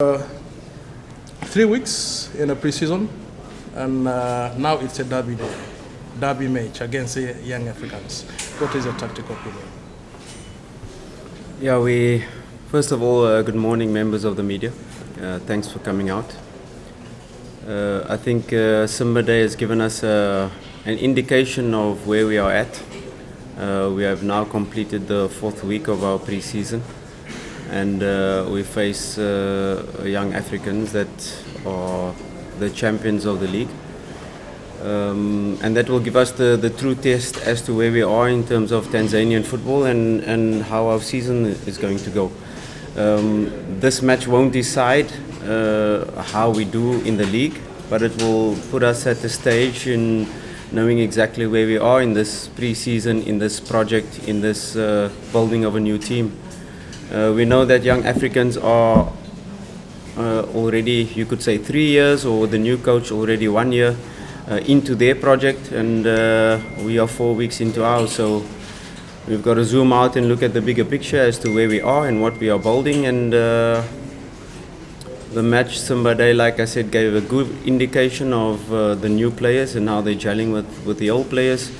3 weeks in a preseason, and now it's a derby match against the Young Africans. What is your tactical opinion? Yeah, first of all, good morning, members of the media. Thanks for coming out. I think Simba Day has given us an indication of where we are at. We have now completed the 4th week of our preseason, and we face young Africans that are the champions of the league. And that will give us the true test as to where we are in terms of Tanzanian football and how our season is going to go. This match won't decide how we do in the league, but it will put us at the stage in knowing exactly where we are in this pre-season, in this project, in this building of a new team. We know that young Africans are already, you could say, 3 years, or the new coach already 1 year into their project, and we are 4 weeks into ours. So we've got to zoom out and look at the bigger picture as to where we are and what we are building. And the match Simba Day, like I said, gave a good indication of the new players and how they're gelling with the old players.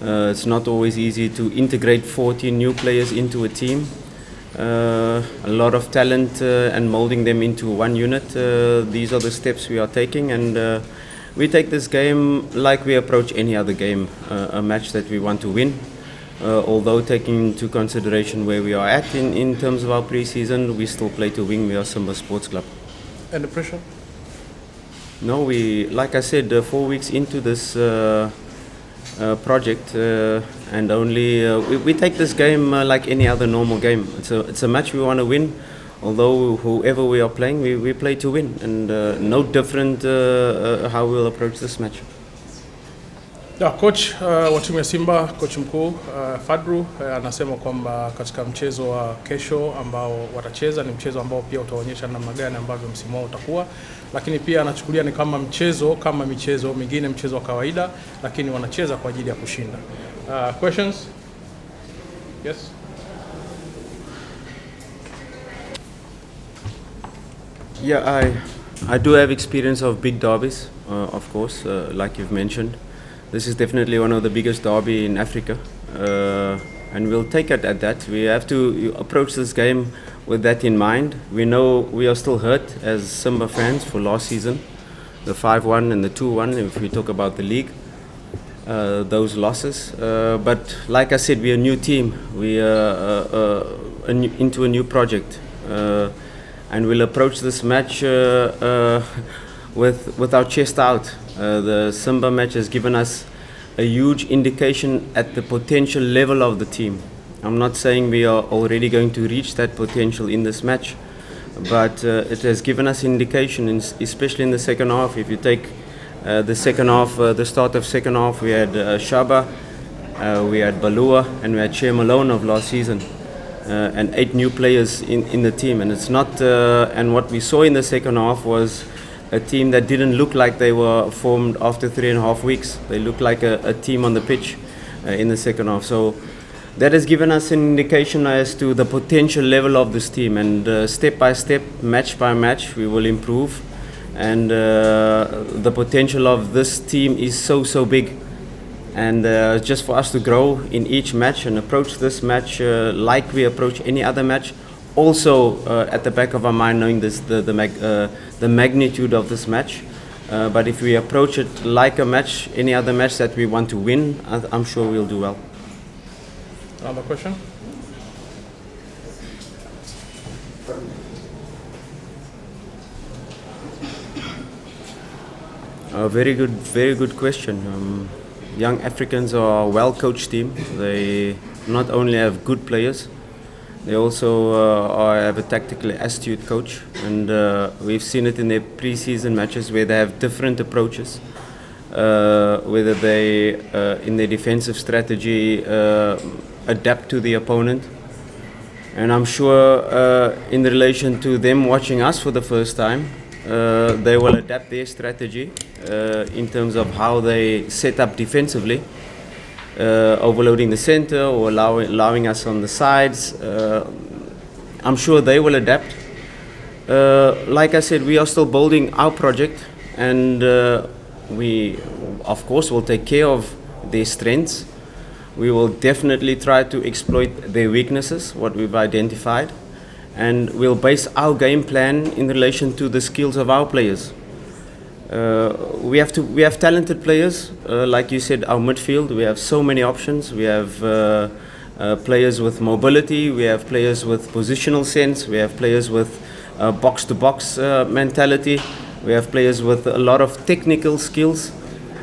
It's not always easy to integrate 14 new players into a team. A lot of talent and molding them into one unit. These are the steps we are taking, and we take this game like we approach any other game, a match that we want to win. Although taking into consideration where we are at in terms of our pre-season, we still play to win. We are Simba Sports Club. And the pressure? No, like I said, 4 weeks into this project, and only we take this game like any other normal game. It's a match we want to win. Although whoever we are playing, we play to win, and no different how we'll approach this match. Yeah, coach wa timu ya Simba, coach mkuu Fadru anasema kwamba katika mchezo wa kesho ambao watacheza ni mchezo ambao pia utaonyesha namna gani ambavyo msimu wao utakuwa, lakini pia anachukulia ni kama michezo mingine, mchezo wa kawaida, lakini wanacheza kwa ajili ya kushinda. Questions? Yes. Yeah, I do have experience of big derbies, of course, like you've mentioned. This is definitely one of the biggest derby in Africa, and we'll take it at that. We have to approach this game with that in mind. We know we are still hurt as Simba fans for last season, the 5-1 and the 2-1, if we talk about the league, those losses. But like I said, we're a new team. We are into a new project. And we'll approach this match with our chest out. The Simba match has given us a huge indication at the potential level of the team. I'm not saying we are already going to reach that potential in this match, but it has given us indication, especially in the second half. If you take the second half, the start of second half, we had Shaba, we had Balua, and we had Shea Malone of last season. And 8 new players in the team, and it's not. And what we saw in the second half was a team that didn't look like they were formed after 3.5 weeks. They looked like a team on the pitch in the second half. So that has given us an indication as to the potential level of this team. And step by step, match by match, we will improve. And the potential of this team is so big. And just for us to grow in each match and approach this match like we approach any other match, also at the back of our mind knowing the magnitude of this match. But if we approach it like a match, any other match that we want to win, I'm sure we'll do well. Another question? Very good question. Young Africans are a well-coached team. They not only have good players, they also have a tactically astute coach. And we've seen it in their pre-season matches where they have different approaches, whether they, in their defensive strategy, adapt to the opponent. And I'm sure in relation to them watching us for the first time, they will adapt their strategy in terms of how they set up defensively, overloading the center or allowing us on the sides. I'm sure they will adapt. Like I said, we are still building our project, and we, of course, will take care of their strengths. We will definitely try to exploit their weaknesses, what we've identified, and we'll base our game plan in relation to the skills of our players. We have talented players, like you said, our midfield. We have so many options. We have players with mobility. We have players with positional sense. We have players with box-to-box mentality. We have players with a lot of technical skills.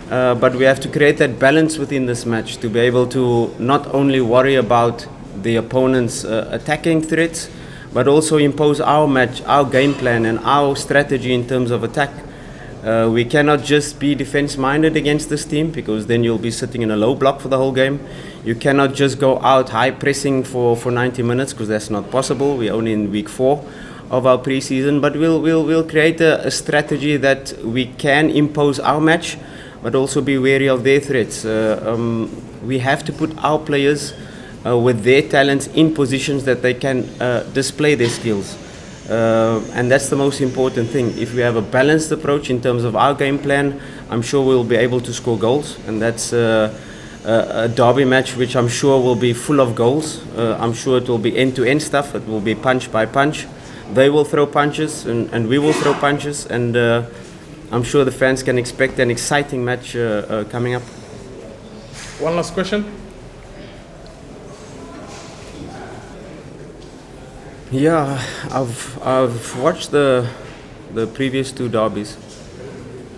But we have to create that balance within this match to be able to not only worry about the opponent's attacking threats, but also impose our match, our game plan, and our strategy in terms of attack. We cannot just be defense-minded against this team, because then you'll be sitting in a low block for the whole game. You cannot just go out high pressing for 90 minutes, because that's not possible. We're only in week 4 of our preseason, but we'll create a strategy that we can impose our match, but also be wary of their threats. We have to put our players with their talents in positions that they can display their skills. And that's the most important thing. If we have a balanced approach in terms of our game plan, I'm sure we'll be able to score goals. And that's a derby match which I'm sure will be full of goals. I'm sure it will be end-to-end stuff. It will be punch by punch. They will throw punches and we will throw punches. And I'm sure the fans can expect an exciting match coming up. One last question. Yeah, I've watched the previous 2 derbies,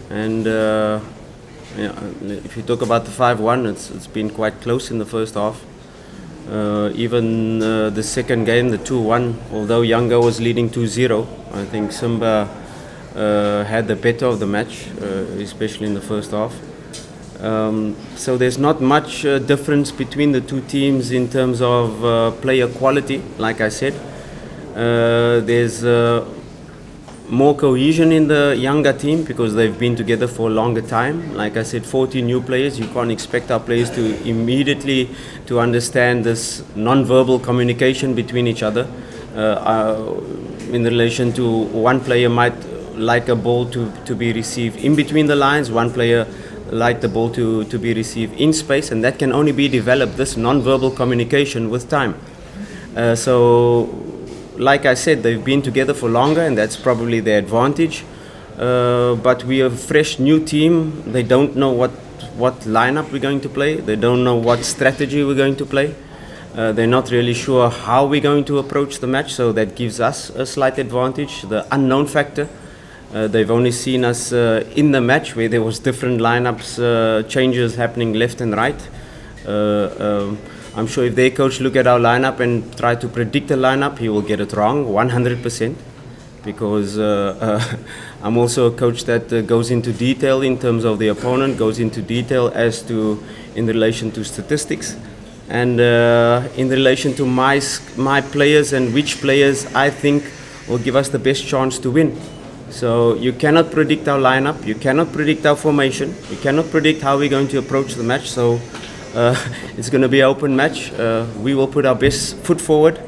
and if you talk about the 5-1, it's been quite close in the first half. Even the second game, the 2-1, although Yanga was leading 2-0, I think Simba had the better of the match, especially in the first half. So there's not much difference between the 2 teams in terms of player quality, like I said. There's more cohesion in the Yanga team because they've been together for a longer time. Like I said, 40 new players. You can't expect our players to immediately to understand this non-verbal communication between each other. In relation to one player might like a ball to be received in between the lines, one player like the ball to be received in space, and that can only be developed, this non-verbal communication, with time. So like I said, they've been together for longer, and that's probably their advantage. But we are a fresh new team. They don't know what lineup we're going to play. They don't know what strategy we're going to play. They're not really sure how we're going to approach the match, so that gives us a slight advantage, the unknown factor. They've only seen us in the match where there was different lineups, changes happening left and right. I'm sure if their coach look at our lineup and try to predict the lineup, he will get it wrong 100%, because I'm also a coach that goes into detail in terms of the opponent, goes into detail as to in relation to statistics, and in relation to my players and which players I think will give us the best chance to win. So you cannot predict our lineup, you cannot predict our formation, you cannot predict how we're going to approach the match. So it's going to be an open match. We will put our best foot forward.